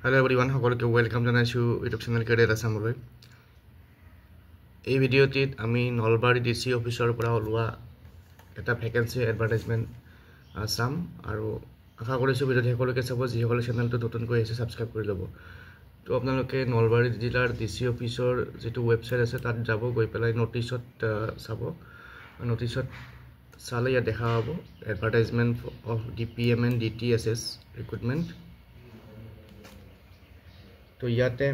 Hello everyone, সকলোকে welcome জানাইছো YouTube channel career আছামলৈ। এই ভিডিঅ'টিত আমি নলবাৰী ডিসি অফিচৰ পৰা ওলোৱা এটা ভ্যাকেন্সি এডভাৰটাইজমেন্ট চাম আৰু আশা কৰিছো ভিডিঅ'টি সকলোকে চাব, যিসকলে চেনেলটো নতুনকৈ আহিছে সাবস্ক্ৰাইব কৰি ল'ব। তো আপোনালোকে নলবাৰী জিলাৰ ডিসি অফিচৰ যেটো ওয়েবসাইট আছে তাত যাব, গৈ পেলাই নোটিছত চাব। নোটিছত চালে ইয়াত দেখা হ'ব advertisement of DPM and DTSS recruitment. তো ইয়াতে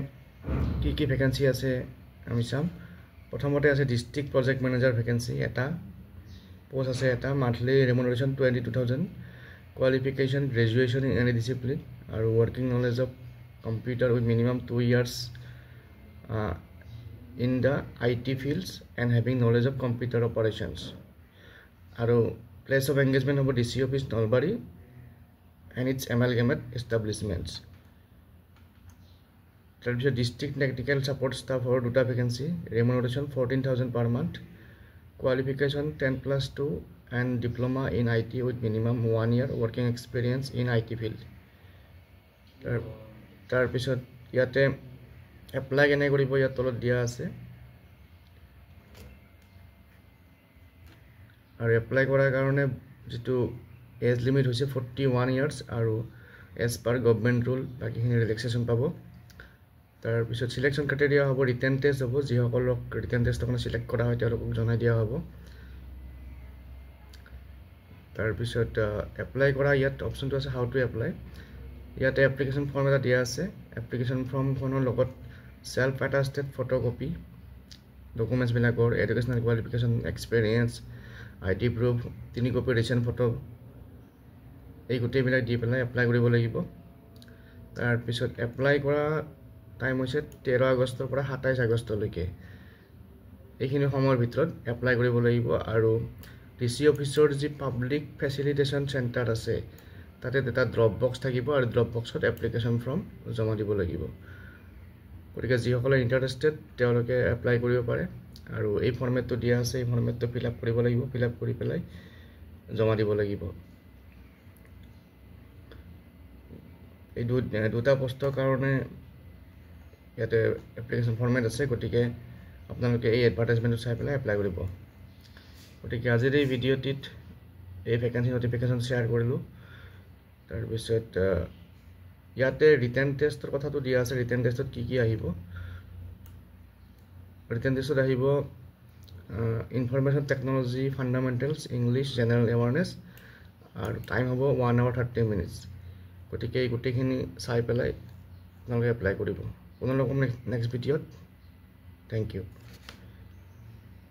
কি ভ্যাকেন্সি আছে আমি চাম। প্ৰথমতে আছে ডিস্ট্ৰিক্ট প্ৰজেক্ট মেনেজাৰ ভ্যাকেন্সি, এটা পোষ্ট আছে, এটা monthly remuneration 22,000, qualification graduation in any discipline আৰু working knowledge of computer with minimum 2 years in the IT fields and having knowledge of computer operations। আৰু প্লেস অফ এংগেজমেন্ট হ'ব DC office Nalbari and its amalgamate establishments। তাৰপিছত district technical support staff হৰ দুটা vacancy, remuneration 14,000 per month, qualification 10+2 and diploma in IT with minimum 1 year working experience in IT field। তাৰপিছত ইয়াতে apply কেনে কৰিব ইয়াত তলত দিয়া আছে, আৰু এপ্লাই কৰাৰ কাৰণে যেটো এজ লিমিট হৈছে 41 years আৰু এজ পাৰ গভৰ্নমেন্ট ৰুল বাকিখিনি ৰিলেক্সেশন পাব। তাৰপিছত সিলেকশন ক্ৰাইটেৰিয়া হ'ব ৰিটেন টেষ্ট হ'ব, যিসকলক ৰিটেন টেষ্টৰ কাৰণে সিলেক্ট কৰা হয় তেওঁলোকক জনাই দিয়া হ'ব। তাৰপিছত এপ্লাই কৰা ইয়াত অপচনটো আছে হাউ টু এপ্লাই। ইয়াতে এপ্লিকেশন ফৰ্ম এটা দিয়া আছে, এপ্লিকেশন ফৰ্মখনৰ লগত সেলফ অ্যাটাস্টেড ফটোকপি, ডকুমেন্টস বিলাকৰ educational qualification, experience, ID proof, 3 copy recent photo, এই গোটেইবিলাক দি পেলাই এপ্লাই কৰিব লাগিব। তাৰপিছত এপ্লাই কৰা টাইম হৈছে 13 আগষ্টৰ পৰা 27 আগষ্টলৈকে, এইখিনি সময়ৰ ভিতৰত এপ্লাই কৰিব লাগিব। আৰু ডিসি অফিচৰ যি পাব্লিক ফেচিলিটেশন সেন্টাৰ আছে তাতে এটা ড্ৰপ বক্স থাকিব, আৰু ড্ৰপ বক্সত এপ্লিকেশন ফৰ্ম জমা দিব লাগিব। গতিকে যিসকলে ইন্টাৰেস্টেড তেওঁলোকে এপ্লাই কৰিব পাৰে, আৰু এই ফৰ্মেটটো দিয়া আছে, এই ফৰ্মেটটো ফিল আপ কৰিব লাগিব, ফিল আপ কৰি পেলাই জমা দিব লাগিব। এই দুটা পোষ্টৰ কাৰণে ইয়াতে এপ্লিকেশন ফৰ্মেট আছে, গতিকে আপোনালোকে এই এডভাৰটাইজমেন্টটো চাই পেলাই এপ্লাই কৰিব। গতিকে আজিৰ এই ভিডিঅ'টিত এই ভ্যাকেন্সি নটিফিকেশন শেয়াৰ কৰিলো। তাৰপিছত ইয়াতে ৰিটেন টেষ্টৰ কথাটো দিয়া আছে, ৰিটেন টেষ্টত কি আহিব। ৰিটেন টেষ্টত আহিব information technology fundamentals, English, general awareness, আৰু টাইম হ'ব 1 hour 30 minutes। গতিকে এই গোটেইখিনি চাই পেলাই আপোনালোকে এপ্লাই কৰিব। পুনৰ লগ পাম নেক্সট ভিডিঅ'ত। Thank U.